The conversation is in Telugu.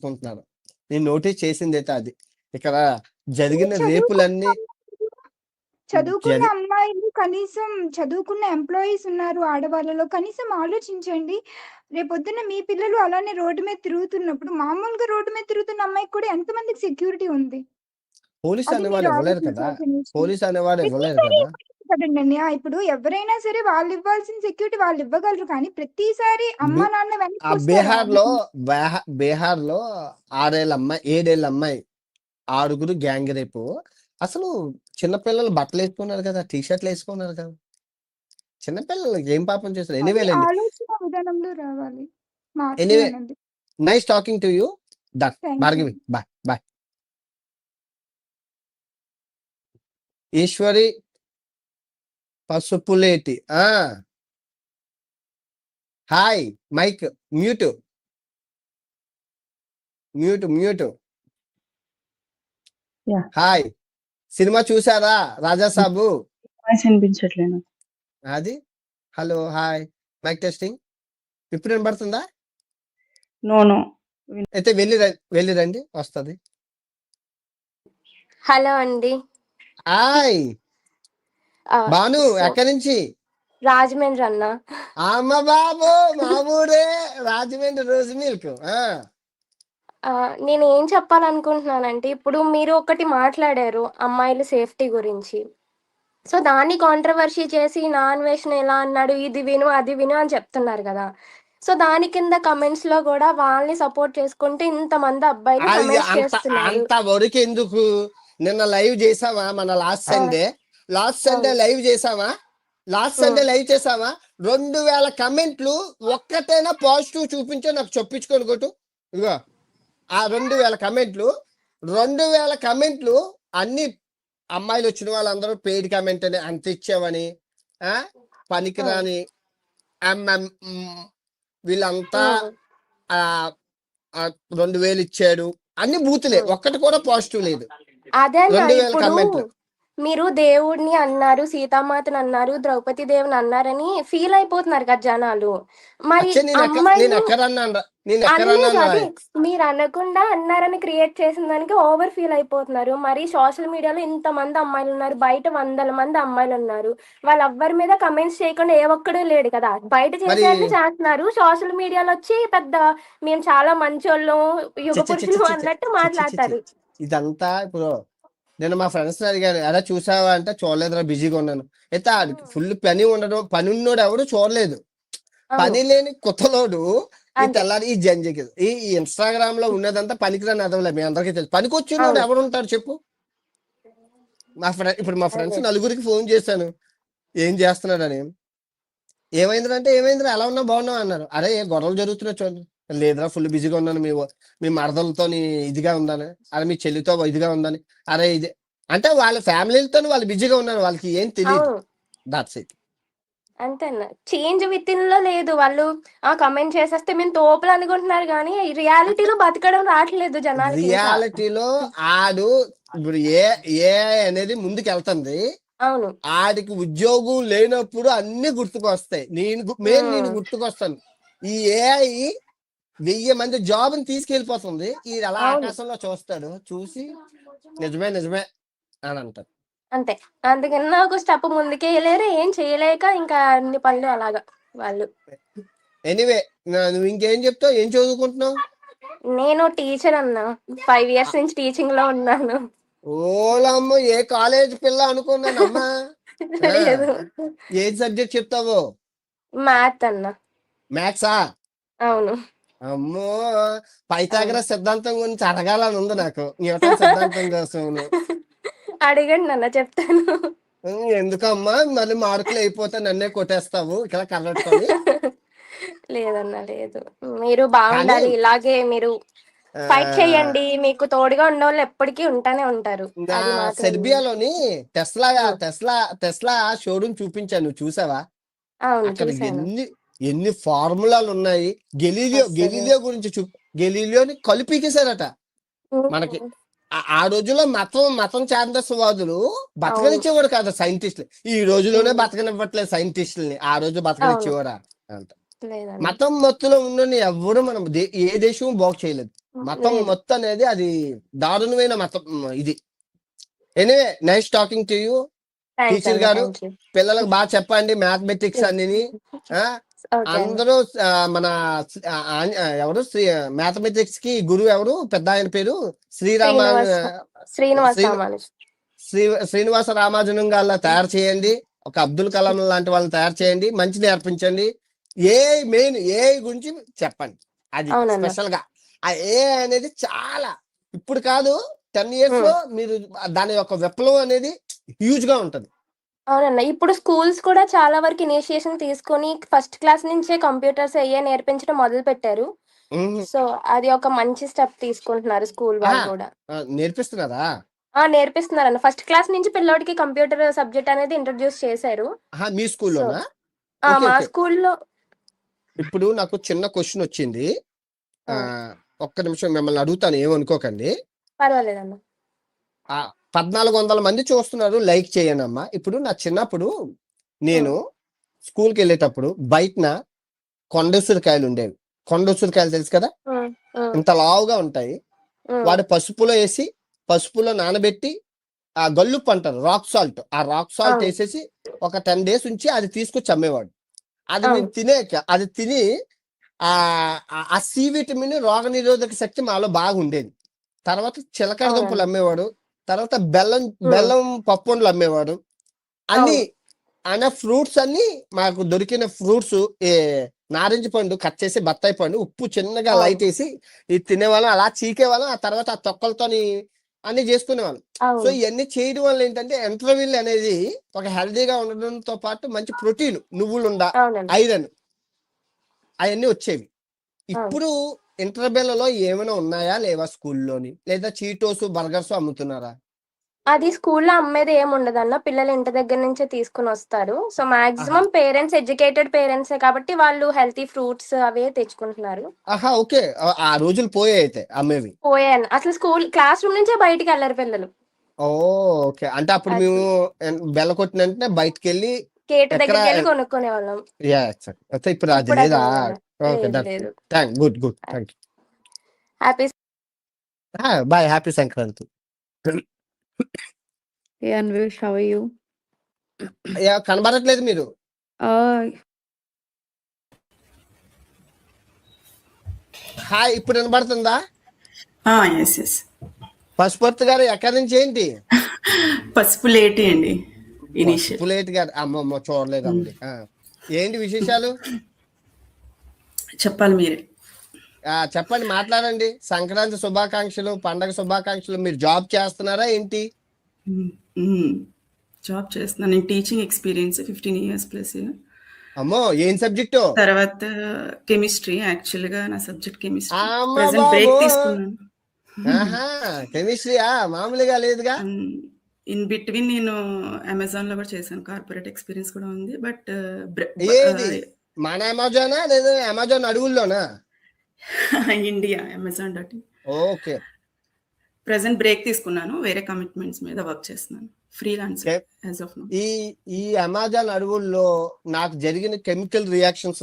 చేసుకుంటున్నారు. నేను నోటీస్ చేసిందైతే అది. ఇక్కడ జరిగిన చదువుకున్న రేపులన్నీ చదువుకున్న జరి అమ్మాయిలు కనీసం చదువుకున్న ఎంప్లాయీస్ ఉన్నారు ఆడవాళ్ళలో. కనీసం ఆలోచించండి. రేపొద్దున మీ పిల్లలు అలానే రోడ్డు మీద తిరుగుతున్నప్పుడు మామూలుగా రోడ్డు మీద తిరుగుతున్న అమ్మాయికి కూడా ఎంతమందికి సెక్యూరిటీ ఉంది? పోలీస్ అది అనేవాళ్ళు మీరు ఇవ్వలేరు కదా! ఆలోచించాల్సిన విషయం. పోలీస్ అనేవారు ఇవ్వలేరు ప్రతిసారి కదా! కదండి. ఇప్పుడు ఎవరైనా సరే వాళ్ళు ఇవ్వాల్సిన సెక్యూరిటీ వాళ్ళు ఇవ్వగలరు. కానీ ప్రతిసారి బి అమ్మా నాన్న వెనక్కి ఆ వస్తారా? బీహార్‌లో 6 ఏళ్ల అమ్మాయి, 7 ఏళ్ల అమ్మాయి 6గురు గ్యాంగ్ రేపు. అసలు చిన్నపిల్లలు బట్టలేసుకున్నారు కదా! టీ షర్ట్‌లేసుకున్నారు కదా! చిన్నపిల్లలు ఏం పాపం చేశారు? అది ఎనీవే లెండి. ఆలోచన విధానంలో రావాలి. మార్పు ఎనీవే అనేది. Nice talking to you. Done. Thank you. Bhargavi bye. Bye. Eswari Pasupuleti. Hi. Mic mute. Yeah! Hi. Cinema చూసారా 'రాజా సాబు'? వాయిస్ వినిపించట్లేదు. అది. Hello, hi. Mic testing. ఇప్పుడు వినబడుతుందా? నో. అయితే వెళ్ళి రండి వస్తది. హలో అండి. హాయ్. భాను సో ఎక్కడి నుంచి? రాజమండ్రి అన్న. అమ్మ బాబు మా ఊరే రాజమండ్రి రోజు మిల్క్. నేను ఏం చెప్పాలనుకుంటున్నానంటే, ఇప్పుడు మీరు ఒకటి మాట్లాడారు అమ్మాయిల సేఫ్టీ గురించి. సో దాన్ని కాంట్రవర్సీ చేసి నా అన్వేషణ ఎలా అన్నాడు, ఇది విను అది విను అని చెప్తున్నారు కదా. సో దాని కింద కమెంట్స్ లో కూడా వాళ్ళని సపోర్ట్ చేసుకుంటూ ఇంతమంది అబ్బాయిలు అది కమెంట్స్ అంత చేస్తున్నారు. అంత వరకు ఎందుకు? నిన్న లైవ్ చేసామా? మన లాస్ట్ సండే లైవ్ చేసామా? లైవ్ చేసామా? 2000 కమెంట్లు ఒక్కటైనా పాజిటివ్ చూపించే నాకు చొప్పించుకొని కొట్టు. ఇగో ఆ 2000 కమెంట్లు అన్ని అమ్మాయిలు వచ్చిన వాళ్ళందరూ పెయిడ్ కమెంట్ అని అంత ఇచ్చావని, పనికిరాని వీళ్ళంతా 2000 ఇచ్చాడు. అన్ని బూతులే, ఒక్కటి కూడా పాజిటివ్ లేదు. అదే 2000 కమెంట్లు. మీరు దేవుడిని అన్నారు, సీతామాతని అన్నారు, ద్రౌపది దేవుని అన్నారని ఫీల్ అయిపోతున్నారు కదా జనాలు. మరి నేను ఎక్కడ అనలేదు, అది మీరు అనకుండా అన్నారని క్రియేట్ చేసిన దానికి ఓవర్ ఫీల్ అయిపోతున్నారు. మరి సోషల్ మీడియాలో ఇంతమంది అమ్మాయిలు ఉన్నారు, బయట 100 మంది అమ్మాయిలు ఉన్నారు. వాళ్ళెవ్వరి మీద కమెంట్స్ చేయకుండా ఏ ఒక్కడూ లేడు కదా. బయట చేసేయాలని చేస్తున్నారు, సోషల్ మీడియాలో వచ్చి పెద్ద మేము చాలా మంచోళ్ళం, యుగ పురుషులు అన్నట్టు మాట్లాడతారు. ఇదంతా ఇప్పుడు నేను మా ఫ్రెండ్స్ అడిగాను, అలా చూసావా అంటే చూడలేదురా, బిజీగా ఉన్నాను. అయితే ఫుల్ పని ఉండడం, పని ఉన్నోడు ఎవడు చూడలేదు. పని లేని కొత్తలోడు ఈ తెల్లారి ఈ జంజకి ఈ ఇన్స్టాగ్రామ్ లో ఉన్నదంతా పనికిరాని అదవలే. మీ అందరికీ తెలుసు. పనికొచ్చినోడు ఎవడు ఉంటాడు చెప్పు? ఇప్పుడు మా ఫ్రెండ్స్ 4గురికి ఫోన్ చేశాను, ఏం చేస్తున్నాడని. ఏమైందంటే ఎలా ఉన్నా బాగున్నావు అన్నారు. అరే గొడవలు జరుగుతున్నా చూడండి. లేదురా ఫుల్ బిజీగా ఉన్నాను, మీ మరదలతో ఇదిగా ఉందని, అరే మీ చెల్లితో ఇదిగా ఉందని. అరే ఇది అంటే వాళ్ళ ఫ్యామిలీలతో వాళ్ళు బిజీగా ఉన్నారు, వాళ్ళకి ఏం తెలియదు. That's it. అంతేనా, చేంజ్ విత్ ఇన్ లో లేదు. వాళ్ళు కమెంట్ చేసేస్తే మేము తోపులు అనుకుంటున్నారు, కానీ రియాలిటీలో బతకడం రావట్లేదు జనాలకి. రియాలిటీలో ఆడు ఇప్పుడు ఏ అనేది ముందుకు వెళ్తుంది. అవును, ఆడికి ఉద్యోగం లేనప్పుడు అన్ని గుర్తుకొస్తాయి. నేను గుర్తుకొస్తాను. ఈ ఏఐ 1000 మంది జాబ్ని తీసుకెళ్ళిపోతుంది. ఈ అలా ఆకాశంలో చూస్తాడు, చూసి నిజమే అని అంటారు. అంతే. అందుకన్నా ఒక స్టెప్ ముందుకే వెళ్ళారు, ఏం చేయలేక ఇంకా అన్ని పనులు అలాగా వాళ్ళు. ఎనీవే నువ్వు ఇంకేం చెప్తావు? ఏం చదువుకుంటున్నావు? నేను టీచర్ అన్నా, 5 years నుంచి టీచింగ్ లో ఉన్నాను. ఓలమ్మ, ఏ కాలేజ్ పిల్ల అనుకున్నానమ్మా. లేదు, ఏ సబ్జెక్ట్ చెప్తావు? మ్యాథ్ అన్నా. మ్యాథ్సా? అవును. అమ్మో, పైథాగరస్ సిద్ధాంతం గురించి అడగాలని ఉంది నాకు, న్యూటన్ సిద్ధాంతం కోసం. అడగండి అన్న, చెప్తాను. ఎందుకమ్మా మళ్ళీ మార్కులు అయిపోతే నన్నే కొట్టేస్తావు ఇక్కడ కర్రట్టుకొని? లేదన్నా, లేదు. మీరు బాగుండాలి, ఇలాగే మీరు ఫైట్ చేయండి. మీకు తోడుగా ఉన్న వాళ్ళు ఎప్పటికీ ఉంటానే ఉంటారు. సెర్బియాలోని టెస్లా షోరూమ్ చూపించాను, చూసావా? అక్కడ ఎన్ని ఫార్ములాలు ఉన్నాయి. గెలీలియో గురించి గెలీలియోని కలిపికేశారట మనకి. ఆ రోజుల్లో మతం ఛాందస్వాదులు బతకనిచ్చేవాడు కాదు సైంటిస్టులు. ఈ రోజులోనే బతకనివ్వట్లేదు సైంటిస్టులని, ఆ రోజు బతకనిచ్చేవాడా అంట. లేదండి. మతం మత్తులో ఉన్న ఎవరు మనం ఏ దేశం బాగు చేయలేదు. మతం లేదు. మొత్తం అనేది అది దారుణమైన మతం. ఇది anyway nice talking to you thanks teacher అన్న. గారు. Thank you. పిల్లలకు బాగా చెప్పండి మ్యాథమెటిక్స్ అన్ని. ఓకే అన్న. అందరూ మన ఎవరు మ్యాథమెటిక్స్ కి గురువు ఎవరు, పెద్ద ఆయన పేరు శ్రీనివాస రామానుజన్. శ్రీనివాస రామానుజన్ గారిలా తయారు చేయండి. ఒక అబ్దుల్ కలాం లాంటి వాళ్ళని తయారు చేయండి. మంచి నేర్పించండి. మెయిన్ ఏ గురించి చెప్పండి. అది అవునన్నా. స్పెషల్ గా ఆ ఏ అనేది చాలా ఇప్పుడు కాదు 10 years లో మీరు దాని యొక్క విప్లవం అనేది హ్యూజ్ గా ఉంటది. అవునన్నా. ఇప్పుడు స్కూల్స్ కూడా చాలా వరకు ఇనిషియేషన్ తీసుకొని ఫస్ట్ క్లాస్ నుంచే కంప్యూటర్స్ నేర్పించడం మొదలు పెట్టారు. సో అది ఒక మంచి స్టెప్ తీసుకుంటున్నారు స్కూల్ వాళ్ళు కూడా. నేర్పిస్తున్నారా? నేర్పిస్తున్నారన్న. ఫస్ట్ క్లాస్ నుంచి పిల్లోడికి కంప్యూటర్ సబ్జెక్ట్ అనేది ఇంట్రడ్యూస్ చేశారు మీ స్కూల్లోనా? మా స్కూల్లో. ఇప్పుడు నాకు చిన్న క్వశ్చన్ వచ్చింది. ఒక్క నిమిషం మిమ్మల్ని అడుగుతాను, ఏమనుకోకండి. పర్వాలేదన్న. 1400 మంది చూస్తున్నారు, లైక్ చేయండి అమ్మా. ఇప్పుడు నా చిన్నప్పుడు నేను స్కూల్కి వెళ్ళేటప్పుడు బయటన కొండసురికాయలు ఉండేవి. కొండసురికాయలు తెలుసు కదా, ఇంత లావుగా ఉంటాయి. వాడు పసుపులో వేసి పసుపులో నానబెట్టి ఆ గల్లుప్పు అంటారు, రాక్ సాల్ట్, ఆ రాక్ సాల్ట్ వేసేసి ఒక 10 days ఉంచి అది తీసుకొచ్చి అమ్మేవాడు. అది నేను అది తిని ఆ సి విటమిన్, రోగ నిరోధక శక్తి మాలో బాగా ఉండేది. తర్వాత చిలకడ దుంపలు అమ్మేవాడు. తర్వాత బెల్లం పప్పుండలు అమ్మేవాడు. అన్ని ఫ్రూట్స్ అన్ని మాకు దొరికిన ఫ్రూట్స్, నారింజ పండు కట్ చేసి, బత్తాయి పండు ఉప్పు చిన్నగా లైట్ వేసి ఇది తినేవాళ్ళం. అలా చీకేవాళ్ళం. ఆ తర్వాత ఆ తొక్కలతోని అన్ని చేసుకునేవాళ్ళం. సో ఇవన్నీ చేయడం వల్ల ఏంటంటే ఎంట్రవిల్ అనేది ఒక హెల్దీగా ఉండడంతో పాటు మంచి ప్రోటీన్, నువ్వులుండ, ఐరన్ అవన్నీ వచ్చేవి. ఇప్పుడు ఇంటర్బెల్లలో ఏమైనా ఉన్నాయా లేవా స్కూల్లోని? లేదా చీటోస్, బర్గర్స్ అమ్ముతున్నారా? అది స్కూల్లో అమ్మేది ఏమి ఉండదన్న. పిల్లలు ఇంటి దగ్గర నుంచే తీసుకుని వస్తారు. సో మాక్సిమం పేరెంట్స్ ఎడ్యుకేటెడ్ పేరెంట్సే కాబట్టి వాళ్ళు హెల్తీ ఫ్రూట్స్ అవే తెచ్చుకుంటున్నారు. ఓకే. ఆ రోజులు పోయాయి అయితే అమ్మేవి. పోయాను. అసలు స్కూల్ క్లాస్ రూమ్ నుంచే బయటికి వెళ్ళారు పిల్లలు. ఓకే. అంటే అప్పుడు మేము బెల్ల కొట్టిన వెంటనే బయటకి వెళ్ళి గేట్ దగ్గరికి వెళ్ళి కొనుక్కునే వాళ్ళం. ఇప్పుడు అది లేదా? Good thank you. Happy bye. Happy Sankranti. Hey Anvesh, how are you? కనబడట్లేదు మీరు. హాయ్, ఇప్పుడు వినబడుతుందా? ఎస్. పశుపతి గారు ఎక్కడి నుంచి? ఏంటి పసుపులేటి అండి. పశుపులేటి గారు? అమ్మమ్మ చూడలేదండి. ఏంటి విశేషాలు చెప్పాలి మీరే. చెప్పండి, మాట్లాడండి. సంక్రాంతి శుభాకాంక్షలు, పండగ శుభాకాంక్షలు. మీరు జాబ్ చేస్తున్నారా ఏంటి? జాబ్ చేస్తున్నాను. నేను టీచింగ్ ఎక్స్పీరియన్స్ 15 years ప్లస్. అమ్మో, ఏం సబ్జెక్టు? తర్వాత కెమిస్ట్రీ. యాక్చువల్ గా నా సబ్జెక్ట్ కెమిస్ట్రీ. ప్రెజెంట్ బ్రేక్ తీసుకున్నాను. కెమిస్ట్రీయా? మామూలుగా లేదుగా. ఇన్ బిట్వీన్ నేను అమెజాన్ లో కూడా చేశాను. కార్పొరేట్ ఎక్స్పీరియన్స్ కూడా ఉంది. బట్ ఏది మన అమెజానా లేదా అమెజాన్ అడవుల్లోనా? ఇండియా అమెజాన్.in. ఓకే. ప్రెజెంట్ బ్రేక్ తీసుకున్నాను. వేరే కమిట్మెంట్స్ మీద వర్క్ చేస్తున్నాను. Freelance as of now. ఈ అమెజాన్ అడవుల్లో నాకు జరిగిన కెమికల్ రియాక్షన్స్